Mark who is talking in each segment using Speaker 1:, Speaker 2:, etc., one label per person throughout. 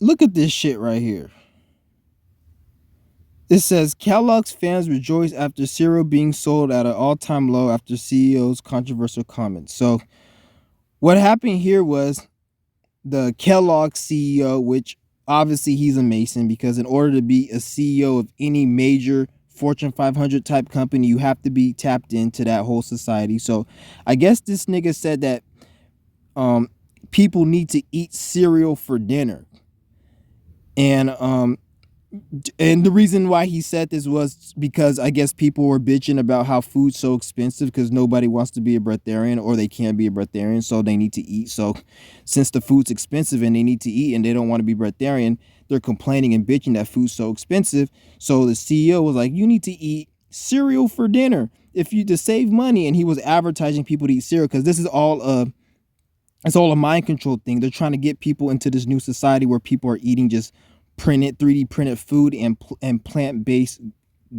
Speaker 1: Look at this shit right here. It says Kellogg's fans rejoice after cereal being sold at an all-time low after CEO's controversial comments. So what happened here was the Kellogg CEO, which obviously he's a Mason, because in order to be a CEO of any major Fortune 500 type company, you have to be tapped into that whole society. So I guess this nigga said that people need to eat cereal for dinner. And the reason why he said this was because I guess people were bitching about how food's so expensive because nobody wants to be a breatharian or they can't be a breatharian, so they need to eat. So since the food's expensive and they need to eat and they don't want to be breatharian, they're complaining and bitching that food's so expensive. So the CEO was like, you need to eat cereal for dinner if you to save money. And he was advertising people to eat cereal because this is all it's all a mind control thing. They're trying to get people into this new society where people are eating just printed 3D printed food and plant-based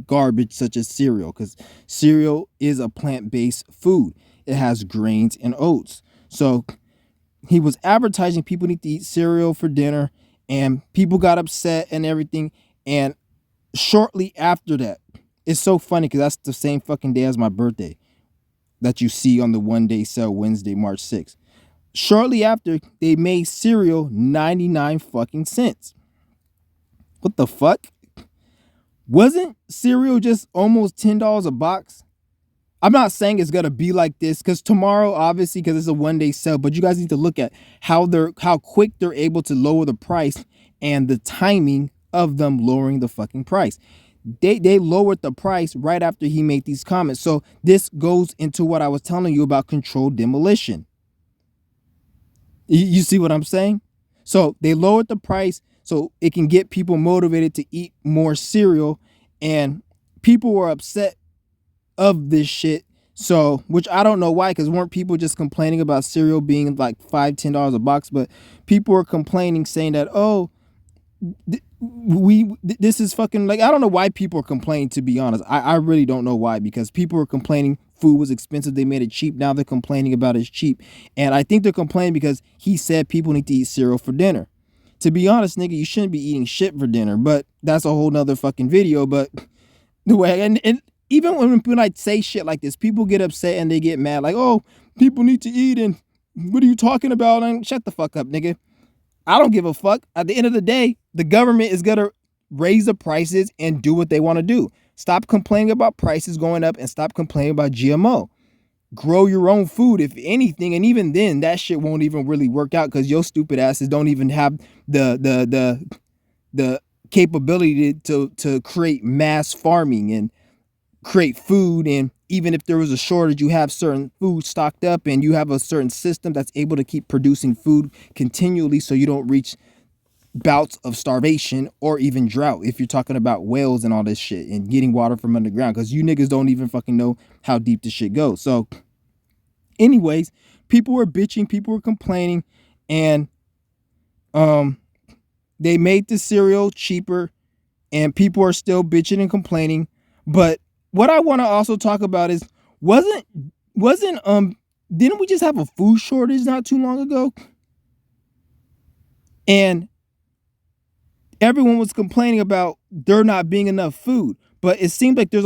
Speaker 1: garbage such as cereal, because cereal is a plant-based food. It has grains and oats. So he was advertising people need to eat cereal for dinner, and people got upset and everything. And shortly after that, it's so funny because that's the same fucking day as my birthday that you see on the one day sale Wednesday, March 6th. Shortly after, they made cereal 99 fucking cents. What the fuck? Wasn't cereal just almost $10 a box? I'm not saying it's gonna be like this because tomorrow, obviously, because it's a one-day sale, but you guys need to look at how quick they're able to lower the price and the timing of them lowering the fucking price. They lowered the price right after he made these comments. So this goes into what I was telling you about controlled demolition. You see what I'm saying? So they lowered the price so it can get people motivated to eat more cereal, and people were upset of this shit. So, which I don't know why, because weren't people just complaining about cereal being like $5-10 a box? But people were complaining, saying that, oh, this is fucking, like, I don't know why people are complaining, to be honest. I really don't know why, because people were complaining food was expensive, they made it cheap. Now they're complaining about it's cheap. And I think they're complaining because he said people need to eat cereal for dinner. To be honest, nigga, you shouldn't be eating shit for dinner, but that's a whole nother fucking video. But the way, and even when I say shit like this, people get upset and they get mad, like, oh, people need to eat, and what are you talking about? And shut the fuck up, nigga. I don't give a fuck. At the end of the day, the government is gonna raise the prices and do what they want to do. Stop complaining about prices going up and stop complaining about GMO. Grow your own food, if anything, and even then, that shit won't even really work out because your stupid asses don't even have the capability to create mass farming and create food. And even if there was a shortage, you have certain food stocked up and you have a certain system that's able to keep producing food continually so you don't reach bouts of starvation or even drought if you're talking about whales and all this shit and getting water from underground, because you niggas don't even fucking know how deep this shit goes. So anyways, people were bitching, people were complaining, and they made the cereal cheaper, and people are still bitching and complaining. But what I want to also talk about is wasn't didn't we just have a food shortage not too long ago? And everyone was complaining about there not being enough food, but it seems like there's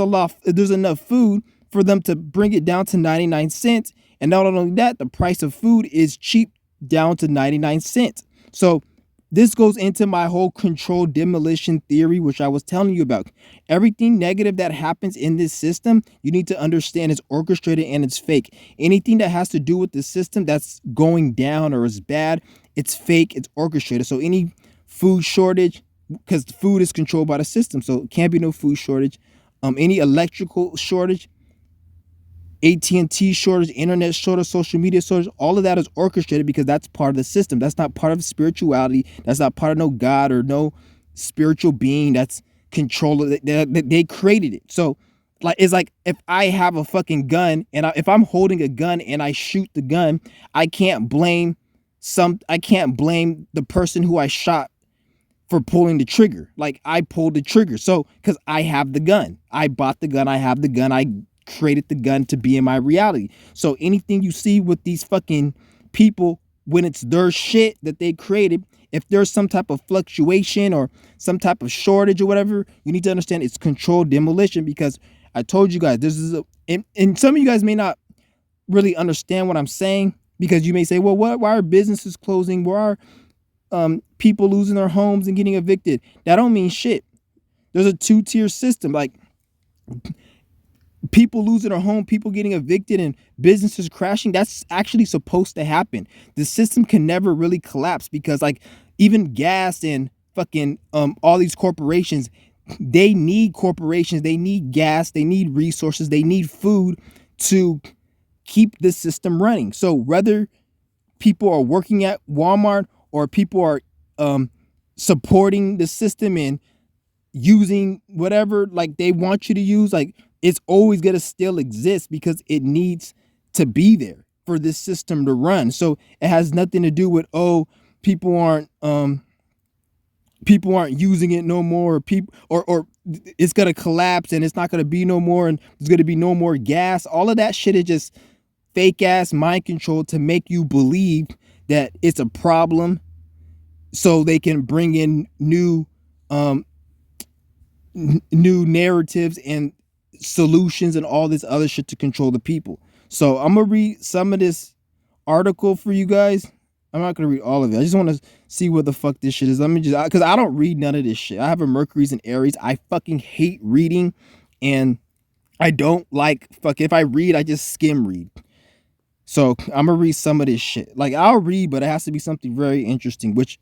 Speaker 1: enough food for them to bring it down to 99 cents. And not only that, the price of food is cheap down to 99 cents. So this goes into my whole controlled demolition theory, which I was telling you about. Everything negative that happens in this system, you need to understand it's orchestrated and it's fake. Anything that has to do with the system that's going down or is bad, it's fake, it's orchestrated. So any food shortage, because the food is controlled by the system, so it can't be no food shortage. Any electrical shortage, AT&T shortage, internet shortage, social media shortage, all of that is orchestrated because that's part of the system. That's not part of spirituality. That's not part of no God or no spiritual being that's controller. They created it. So like, it's like if I have a fucking gun and if I'm holding a gun and I shoot the gun, I can't blame the person who I shot for pulling the trigger. Like, I pulled the trigger. So, because I have the gun. I bought the gun. I have the gun. I created the gun to be in my reality. So anything you see with these fucking people when it's their shit that they created, if there's some type of fluctuation or some type of shortage or whatever, you need to understand it's controlled demolition. Because I told you guys, this is and some of you guys may not really understand what I'm saying, because you may say, well, what? Why are businesses closing? Why are people losing their homes and getting evicted? That don't mean shit. There's a two-tier system. Like, people losing their home, people getting evicted, and businesses crashing, that's actually supposed to happen. The system can never really collapse, because like even gas and fucking all these corporations, they need corporations, they need gas, they need resources, they need food to keep the system running. So whether people are working at Walmart or people are supporting the system and using whatever like they want you to use, like it's always going to still exist, because it needs to be there for this system to run. So it has nothing to do with, oh, people aren't using it no more, or people or it's going to collapse and it's not going to be no more and there's going to be no more gas. All of that shit is just fake ass mind control to make you believe that it's a problem, so they can bring in new narratives and solutions and all this other shit to control the people. So I'm gonna read some of this article for you guys. I'm not gonna read all of it. I just want to see what the fuck this shit is. Let me just, because I don't read none of this shit. I have a Mercury's in Aries. I fucking hate reading, and I don't like if I read, I just skim read. So I'm gonna read some of this shit. Like, I'll read, but it has to be something very interesting, which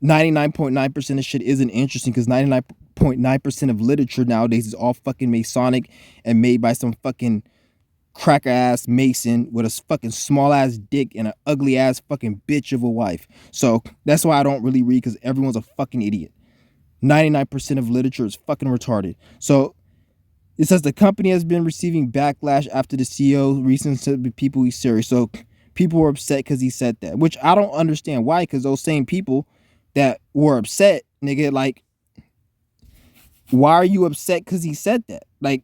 Speaker 1: 99.9% of shit isn't interesting, because 99.9% of literature nowadays is all fucking Masonic and made by some fucking cracker ass Mason with a fucking small ass dick and an ugly ass fucking bitch of a wife. So that's why I don't really read, because everyone's a fucking idiot. 99% of literature is fucking retarded. So it says the company has been receiving backlash after the CEO recently said to people he's serious. So people were upset because he said that, which I don't understand why, because those same people that were upset, nigga, like, why are you upset because he said that? Like,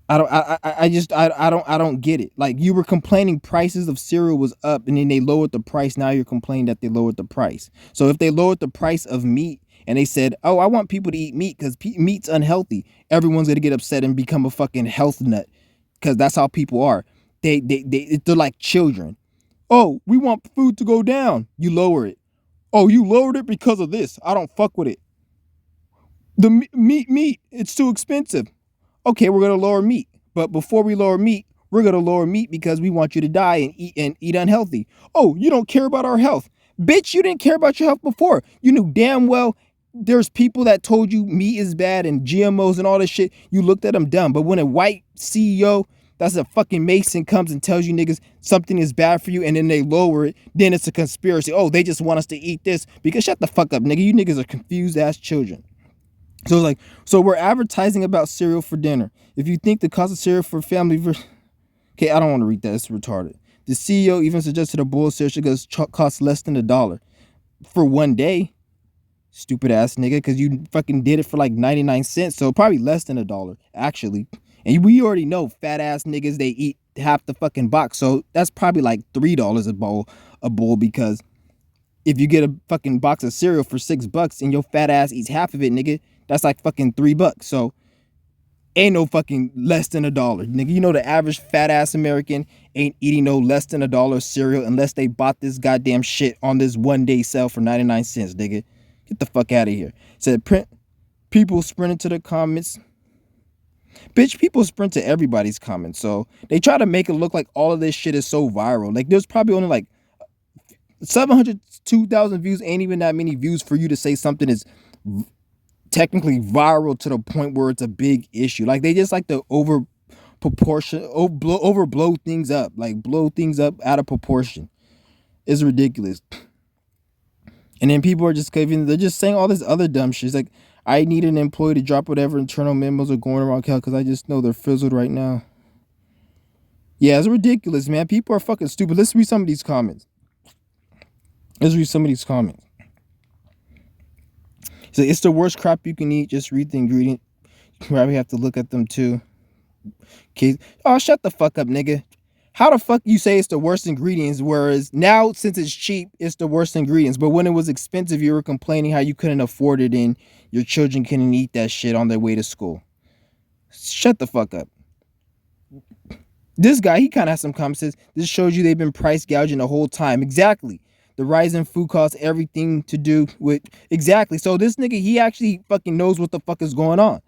Speaker 1: I don't get it. Like, you were complaining prices of cereal was up, and then they lowered the price. Now you're complaining that they lowered the price. So if they lowered the price of meat and they said, oh, I want people to eat meat because meat's unhealthy, everyone's gonna get upset and become a fucking health nut, because that's how people are. They're like children. Oh, we want food to go down. You lower it. Oh, you lowered it because of this. I don't fuck with it. The meat, it's too expensive. Okay, we're going to lower meat. But before we lower meat, we're going to lower meat because we want you to die and eat unhealthy. Oh, you don't care about our health. Bitch, you didn't care about your health before. You knew damn well there's people that told you meat is bad and GMOs and all this shit. You looked at them dumb. But when a white CEO that's a fucking Mason comes and tells you niggas something is bad for you, and then they lower it, then it's a conspiracy. Oh, they just want us to eat this. Because shut the fuck up, nigga. You niggas are confused ass children. So it's like, so we're advertising about cereal for dinner. If you think the cost of cereal for family, okay, I don't want to read that. It's retarded. The CEO even suggested a bowl of cereal should cost less than $1 for one day. Stupid ass nigga, because you fucking did it for like 99 cents. So probably less than $1, actually. And we already know fat ass niggas, they eat half the fucking box. So that's probably like $3 a bowl, because if you get a fucking box of cereal for $6 and your fat ass eats half of it, nigga, that's like fucking $3. So ain't no fucking less than $1, nigga. You know the average fat ass American ain't eating no less than $1 cereal unless they bought this goddamn shit on this one day sale for 99 cents, nigga. Get the fuck out of here. Said people sprinted to the comments. Bitch, people sprint to everybody's comments. So they try to make it look like all of this shit is so viral. Like, there's probably only like 702,000 views. Ain't even that many views for you to say something is technically viral to the point where it's a big issue. Like, they just like to overblow things up. Like, blow things up out of proportion. It's ridiculous. And then people are just they're just saying all this other dumb shit. It's like, I need an employee to drop whatever internal memos are going around because I just know they're fizzled right now. Yeah, it's ridiculous, man. People are fucking stupid. Let's read some of these comments. So it's the worst crap you can eat. Just read the ingredient. You probably have to look at them too. Okay. Oh, shut the fuck up, nigga. How the fuck you say it's the worst ingredients, whereas now since it's cheap, it's the worst ingredients. But when it was expensive, you were complaining how you couldn't afford it and your children couldn't eat that shit on their way to school. Shut the fuck up. This guy, he kind of has some common sense. This shows you they've been price gouging the whole time. Exactly. The rise in food costs, everything to do with exactly. So this nigga, he actually fucking knows what the fuck is going on.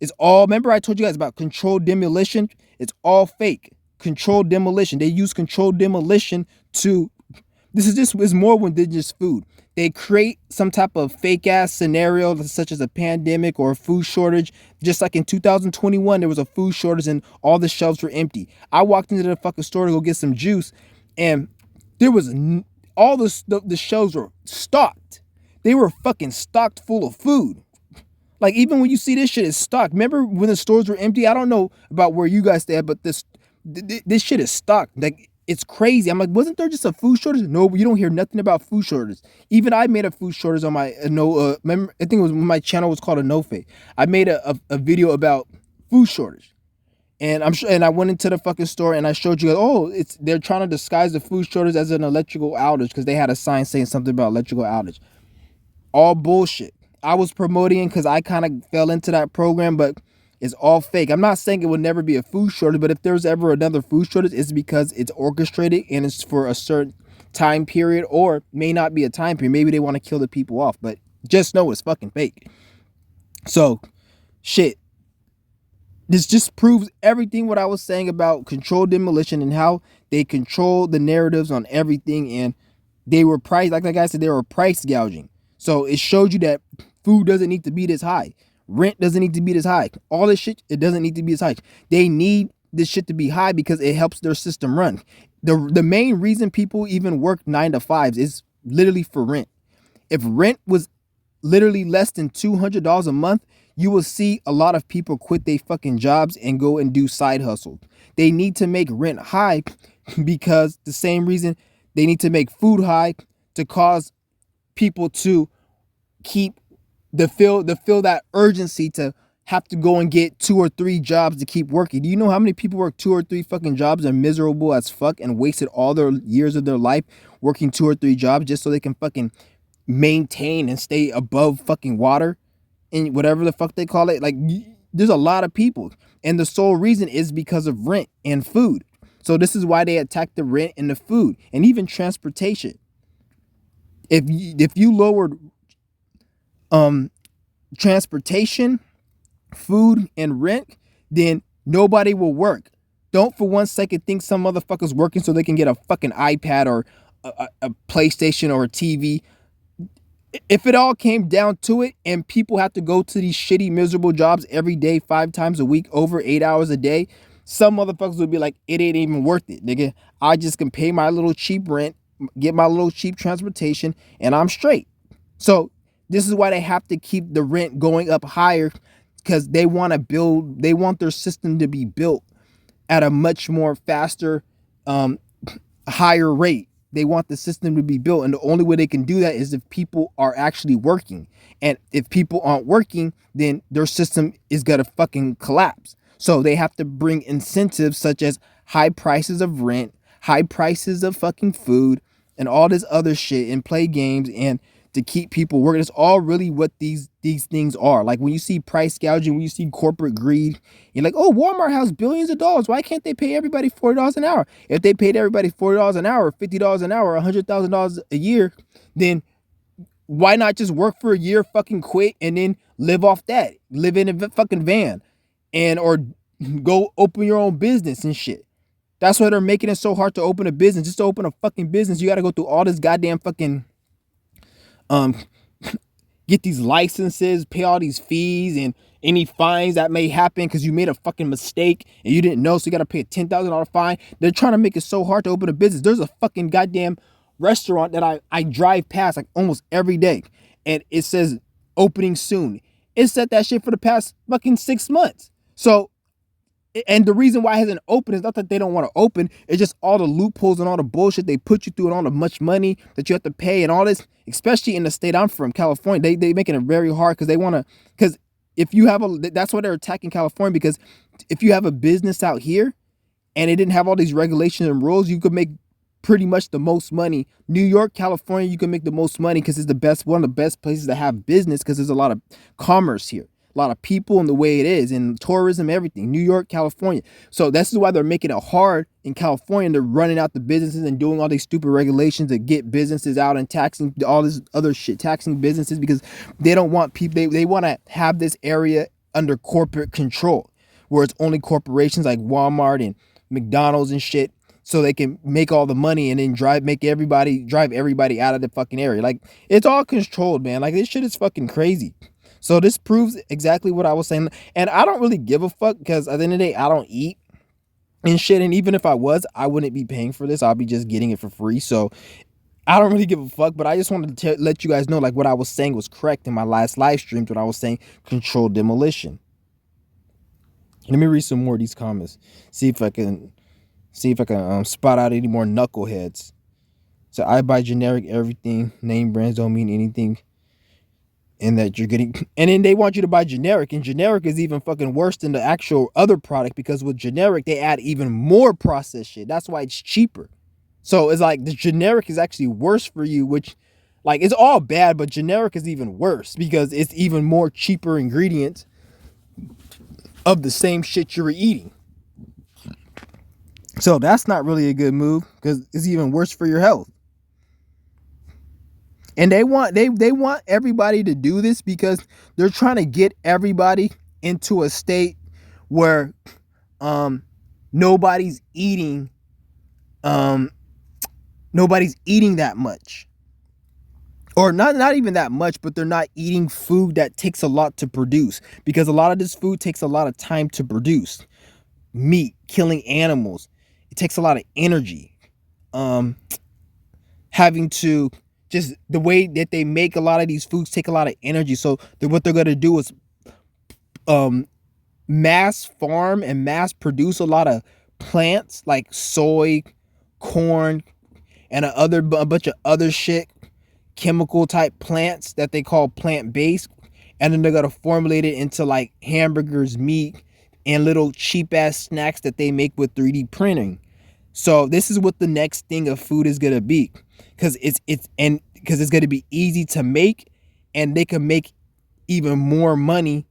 Speaker 1: It's all, remember I told you guys about controlled demolition? It's all fake. Controlled demolition. They use controlled demolition to, this is more than just food. They create some type of fake ass scenario such as a pandemic or a food shortage. Just like in 2021, there was a food shortage and all the shelves were empty. I walked into the fucking store to go get some juice and there was all the shelves were stocked. They were fucking stocked full of food. Like even when you see this shit is stocked. Remember when the stores were empty? I don't know about where you guys stay, but this shit is stocked. Like it's crazy. I'm like, wasn't there just a food shortage? No, you don't hear nothing about food shortages. Even I made a food shortage on my remember, I think it was when my channel was called a No Fake. I made a video about food shortage. And I'm sure, and I went into the fucking store and I showed you, oh, they're trying to disguise the food shortage as an electrical outage because they had a sign saying something about electrical outage. All bullshit. I was promoting because I kind of fell into that program, but it's all fake. I'm not saying it will never be a food shortage, but if there's ever another food shortage, it's because it's orchestrated and it's for a certain time period, or may not be a time period. Maybe they want to kill the people off, but just know it's fucking fake. So, shit. This just proves everything what I was saying about controlled demolition and how they control the narratives on everything, and they were priced, like I said, they were price gouging. So it showed you that food doesn't need to be this high. Rent doesn't need to be this high. All this shit, it doesn't need to be this high. They need this shit to be high because it helps their system run. The main reason people even work 9 to 5s is literally for rent. If rent was literally less than $200 a month, you will see a lot of people quit their fucking jobs and go and do side hustle. They need to make rent high because the same reason they need to make food high to cause people to keep feel that urgency to have to go and get 2 or 3 jobs to keep working. Do you know how many people work 2 or 3 fucking jobs, are miserable as fuck and wasted all their years of their life working 2 or 3 jobs just so they can fucking maintain and stay above fucking water and whatever the fuck they call it? Like, there's a lot of people, and the sole reason is because of rent and food. So this is why they attack the rent and the food and even transportation. If you lowered transportation, food, and rent, then nobody will work. Don't for one second think some motherfuckers working so they can get a fucking iPad or a PlayStation or a TV. If it all came down to it and people have to go to these shitty, miserable jobs every day, 5 times a week, over 8 hours a day, some motherfuckers would be like, it ain't even worth it, nigga. I just can pay my little cheap rent, get my little cheap transportation, and I'm straight. So this is why they have to keep the rent going up higher, because they want their system to be built at a much more faster, higher rate. They want the system to be built, and the only way they can do that is if people are actually working. And if people aren't working, then their system is gonna fucking collapse. So they have to bring incentives such as high prices of rent, high prices of fucking food, and all this other shit, and play games, and to keep people working. It's all really what these things are. Like when you see price gouging, when you see corporate greed, you're like, oh, Walmart has billions of dollars. Why can't they pay everybody $40 an hour? If they paid everybody $40 an hour, $50 an hour, $100,000 a year, then why not just work for a year, fucking quit, and then live off that? Live in a fucking van and or go open your own business and shit. That's why they're making it so hard to open a business. Just to open a fucking business, you got to go through all this goddamn fucking get these licenses, pay all these fees and any fines that may happen because you made a fucking mistake and you didn't know, so you got to pay a $10,000 fine. They're trying to make it so hard to open a business. There's a fucking goddamn restaurant that I drive past like almost every day, and it says opening soon. It said that shit for the past fucking 6 months. So, and the reason why it hasn't opened is not that they don't want to open. It's just all the loopholes and all the bullshit they put you through and all the much money that you have to pay and all this, especially in the state I'm from, California. They making it very hard because they want to, because if you have that's why they're attacking California, because if you have a business out here and it didn't have all these regulations and rules, you could make pretty much the most money. New York, California, you can make the most money because it's the best, one of the best places to have business because there's a lot of commerce here, a lot of people and the way it is, and tourism, everything. New York, California. So this is why they're making it hard in California. They're running out the businesses and doing all these stupid regulations to get businesses out and taxing all this other shit, taxing businesses because they don't want people, they want to have this area under corporate control where it's only corporations like Walmart and McDonald's and shit, so they can make all the money and then drive everybody out of the fucking area. Like, it's all controlled, man. Like, this shit is fucking crazy. So this proves exactly what I was saying. And I don't really give a fuck because at the end of the day, I don't eat and shit. And even if I was, I wouldn't be paying for this. I'll be just getting it for free. So I don't really give a fuck. But I just wanted to let you guys know, like, what I was saying was correct in my last live streams when I was saying controlled demolition. Let me read some more of these comments. See if I can spot out any more knuckleheads. So I buy generic everything. Name brands don't mean anything. And that you're getting, and then they want you to buy generic, and generic is even fucking worse than the actual other product because with generic they add even more processed shit. That's why it's cheaper. So it's like the generic is actually worse for you, which, like, it's all bad, but generic is even worse because it's even more cheaper ingredients of the same shit you're eating. So that's not really a good move because it's even worse for your health. And they want everybody to do this because they're trying to get everybody into a state where nobody's eating that much. Or not even that much, but they're not eating food that takes a lot to produce because a lot of this food takes a lot of time to produce. Meat, killing animals, it takes a lot of energy. Having to just the way that they make a lot of these foods take a lot of energy. So what they're going to do is mass farm and mass produce a lot of plants like soy, corn, and a bunch of other shit, chemical type plants that they call plant-based. And then they're going to formulate it into like hamburgers, meat, and little cheap ass snacks that they make with 3D printing. So this is what the next thing of food is going to be. Because it's going to be easy to make, and they can make even more money,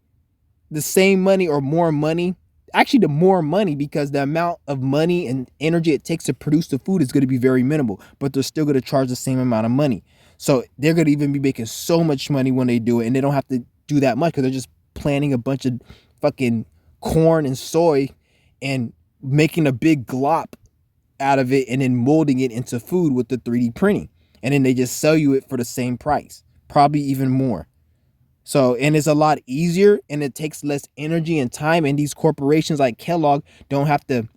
Speaker 1: the same money or more money. Actually, the more money, because the amount of money and energy it takes to produce the food is going to be very minimal, but they're still going to charge the same amount of money. So they're going to even be making so much money when they do it, and they don't have to do that much because they're just planting a bunch of fucking corn and soy and making a big glop out of it and then molding it into food with the 3D printing. And then they just sell you it for the same price, probably even more. So, and it's a lot easier and it takes less energy and time. And these corporations like Kellogg don't have to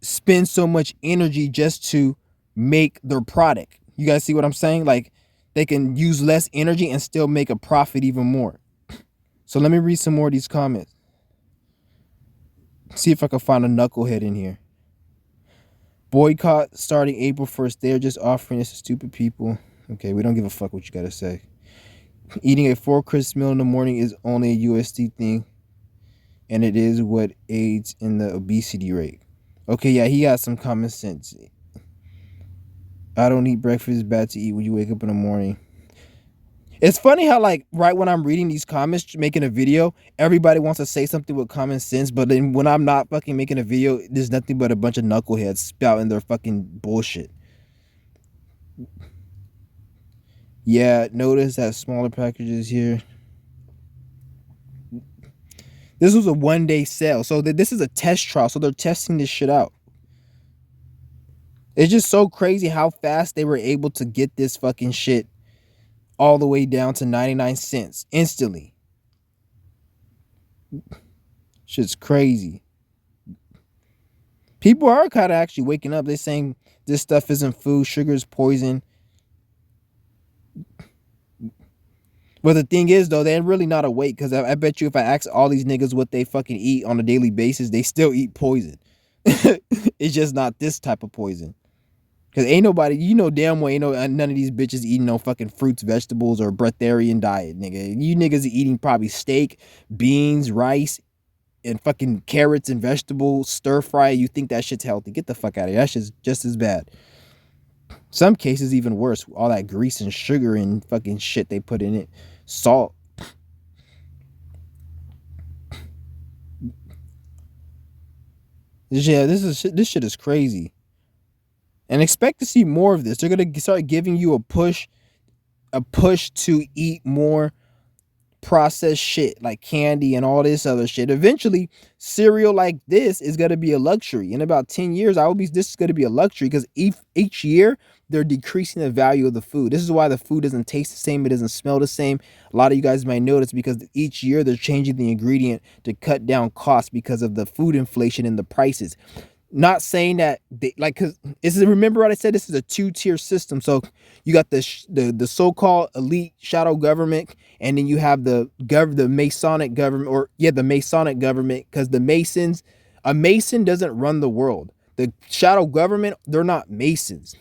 Speaker 1: spend so much energy just to make their product. You guys see what I'm saying? Like, they can use less energy and still make a profit even more. So let me read some more of these comments. See if I can find a knucklehead in here. Boycott starting April 1st. They're just offering this to stupid people. Okay, we don't give a fuck what you gotta say. Eating a 4-course meal in the morning is only a USD thing, and it is what aids in the obesity rate. Okay, yeah, he got some common sense. I don't eat breakfast. It's bad to eat when you wake up in the morning. It's funny how, like, right when I'm reading these comments, making a video, everybody wants to say something with common sense, but then when I'm not fucking making a video, there's nothing but a bunch of knuckleheads spouting their fucking bullshit. Yeah, notice that smaller packages here. This was a 1-day sale, so this is a test trial, so they're testing this shit out. It's just so crazy how fast they were able to get this fucking shit all the way down to 99 cents instantly. Shit's crazy. People are kind of actually waking up. They're saying this stuff isn't food. Sugar is poison. But the thing is, though, they're really not awake, because I bet you if I ask all these niggas what they fucking eat on a daily basis, they still eat poison. It's just not this type of poison. Because ain't nobody, you know damn well, none of these bitches eating no fucking fruits, vegetables, or breatharian diet, nigga. You niggas are eating probably steak, beans, rice, and fucking carrots and vegetables stir fry. You think that shit's healthy? Get the fuck out of here. That shit's just as bad. Some cases even worse. All that grease and sugar and fucking shit they put in it, salt. Yeah, this shit is crazy. And expect to see more of this. They're gonna start giving you a push to eat more processed shit like candy and all this other shit. Eventually, cereal like this is going to be a luxury. In about 10 years, this is going to be a luxury because each year they're decreasing the value of the food. This is why the food doesn't taste the same, it doesn't smell the same. A lot of you guys might notice because each year they're changing the ingredient to cut down costs because of the food inflation and the prices. Not saying that they like, because remember what I said, this is a two-tier system. So you got the so-called elite shadow government, and then you have the Masonic government, or yeah, the Masonic government, because a Mason doesn't run the world. The shadow government, they're not Masons.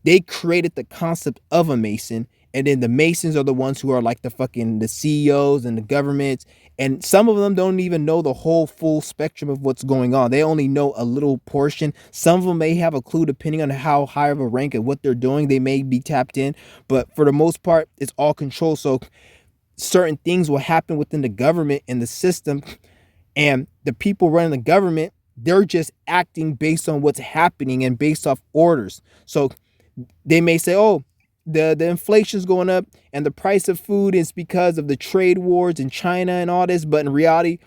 Speaker 1: They created the concept of a Mason, and then the Masons are the ones who are like the CEOs and the governments, and some of them don't even know the whole full spectrum of what's going on. They only know a little portion. Some of them may have a clue depending on how high of a rank and what they're doing. They may be tapped in, but for the most part, it's all control. So certain things will happen within the government and the system, and the people running the government, they're just acting based on what's happening and based off orders. So they may say, oh, the inflation's going up and the price of food is because of the trade wars in China and all this. But in reality,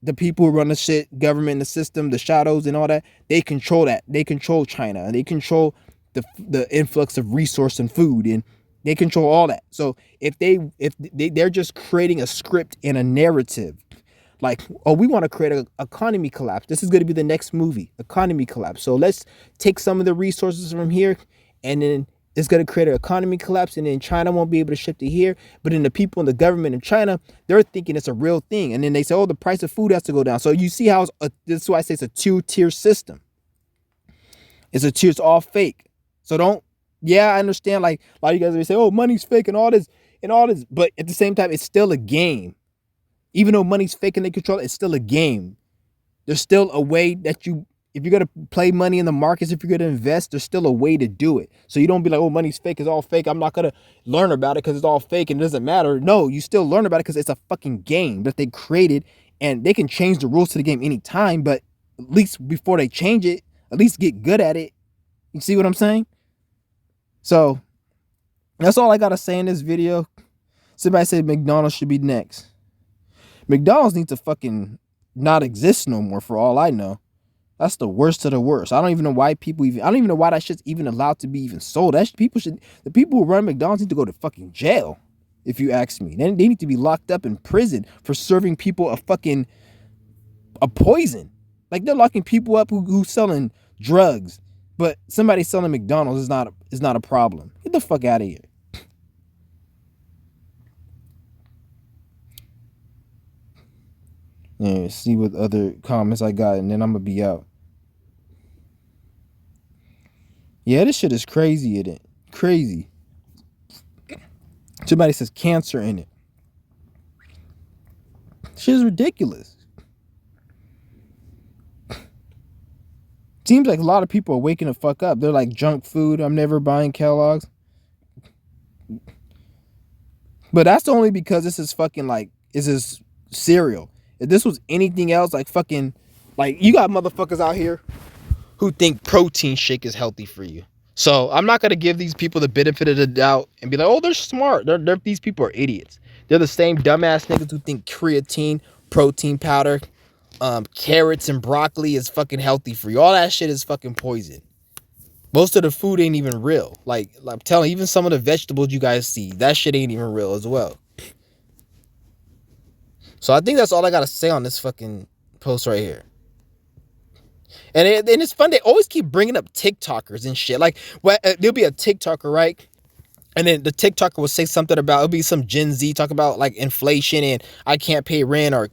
Speaker 1: the people who run the shit, government, the system, the shadows and all that, they control that. They control China, and they control the influx of resource and food, and they control all that. So if they're just creating a script and a narrative, like, oh, we want to create an economy collapse. This is going to be the next movie, economy collapse. So let's take some of the resources from here, and then it's going to create an economy collapse, and then China won't be able to ship to here. But then the people in the government in China, they're thinking it's a real thing. And then they say, oh, the price of food has to go down. So you see how this is why I say it's a two-tier system. It's all fake. So I understand, like a lot of you guys may say, oh, money's fake and all this. But at the same time, it's still a game. Even though money's fake and they control it, it's still a game. There's still a way that if you're going to play money in the markets, if you're going to invest, there's still a way to do it. So you don't be like, oh, money's fake, it's all fake, I'm not going to learn about it because it's all fake and it doesn't matter. No, you still learn about it because it's a fucking game that they created, and they can change the rules to the game anytime, but at least before they change it, at least get good at it. You see what I'm saying? So that's all I got to say in this video. Somebody said McDonald's should be next. McDonald's needs to fucking not exist no more for all I know. That's the worst of the worst. I don't even know why I don't even know why that shit's even allowed to be even sold. The people who run McDonald's need to go to fucking jail, if you ask me. They need to be locked up in prison for serving people a poison. Like, they're locking people up who selling drugs, but somebody selling McDonald's is not a problem. Get the fuck out of here. Yeah, see what other comments I got, and then I'm gonna be out. Yeah, this shit is crazy, isn't it? Crazy. Somebody says cancer in it. Shit is ridiculous. Seems like a lot of people are waking the fuck up. They're like, junk food, I'm never buying Kellogg's. But that's only because this is fucking this is cereal. If this was anything else, like fucking, like, you got motherfuckers out here who think protein shake is healthy for you. So I'm not going to give these people the benefit of the doubt and be like, oh, they're smart. These people are idiots. They're the same dumbass niggas who think creatine, protein powder, carrots and broccoli is fucking healthy for you. All that shit is fucking poison. Most of the food ain't even real. Like I'm telling you, even some of the vegetables you guys see, that shit ain't even real as well. So I think that's all I got to say on this fucking post right here. And it's fun. They always keep bringing up TikTokers and shit. Like, there'll be a TikToker, right? And then the TikToker will say something about, it'll be some Gen Z talk about like inflation and I can't pay rent, or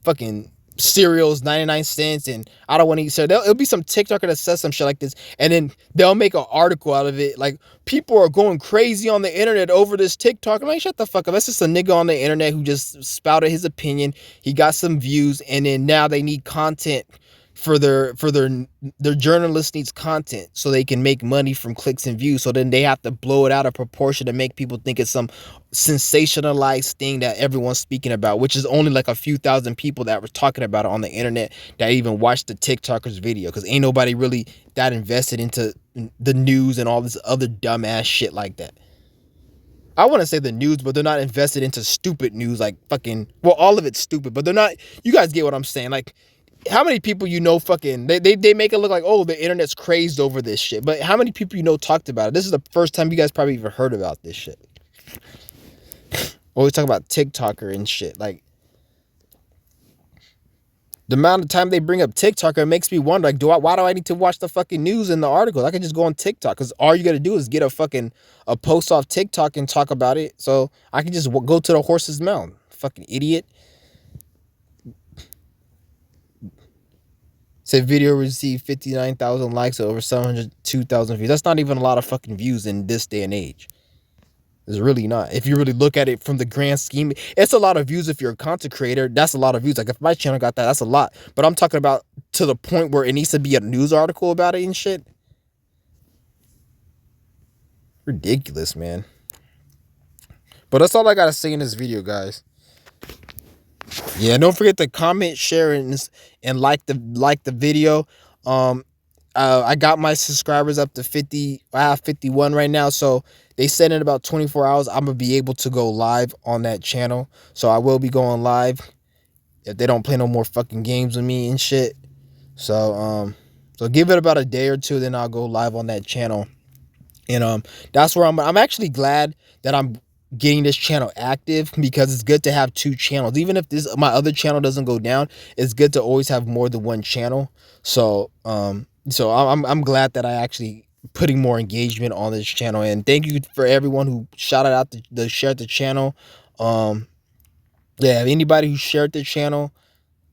Speaker 1: fucking cereals 99 cents and I don't want to eat cereal. It'll be some TikToker that says some shit like this, and then they'll make an article out of it. Like, people are going crazy on the internet over this TikTok. I'm like, shut the fuck up. That's just a nigga on the internet who just spouted his opinion. He got some views, and then now they need content for their journalist needs content so they can make money from clicks and views. So then they have to blow it out of proportion to make people think it's some sensationalized thing that everyone's speaking about, which is only like a few thousand people that were talking about it on the internet that even watched the TikToker's video, because ain't nobody really that invested into the news and all this other dumbass shit like that. I want to say the news, but they're not invested into stupid news like fucking, well, all of it's stupid, but they're not, you guys get what I'm saying. Like, how many people you know fucking, they make it look like, oh, the internet's crazed over this shit, but how many people you know talked about it? This is the first time you guys probably even heard about this shit. Always talk about TikToker and shit. Like, the amount of time they bring up TikToker makes me wonder, like, why do I need to watch the fucking news in the articles? I can just go on TikTok, because all you got to do is get a post off TikTok and talk about it. So I can just go to the horse's mouth. Fucking idiot. Said video received 59,000 likes and over 702,000 views. That's not even a lot of fucking views in this day and age. It's really not. If you really look at it from the grand scheme, it's a lot of views if you're a content creator. That's a lot of views. Like, if my channel got that, that's a lot. But I'm talking about to the point where it needs to be a news article about it and shit. Ridiculous, man. But that's all I gotta say in this video, guys. Yeah, don't forget to comment, share, and like the video. I got my subscribers up to 50. I have 51 right now, so they said in about 24 hours I'm gonna be able to go live on that channel. So I will be going live if they don't play no more fucking games with me and shit. So so give it about a day or two, then I'll go live on that channel. And that's where I'm actually glad that I'm getting this channel active, because it's good to have two channels. Even if my other channel doesn't go down, it's good to always have more than one channel. So so I'm glad that I actually putting more engagement on this channel. And thank you for everyone who shouted out shared the channel. Yeah, anybody who shared the channel,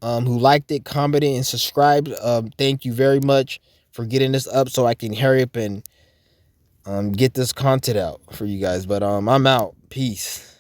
Speaker 1: who liked it, commented, and subscribed, thank you very much for getting this up so I can hurry up and get this content out for you guys. But I'm out. Peace.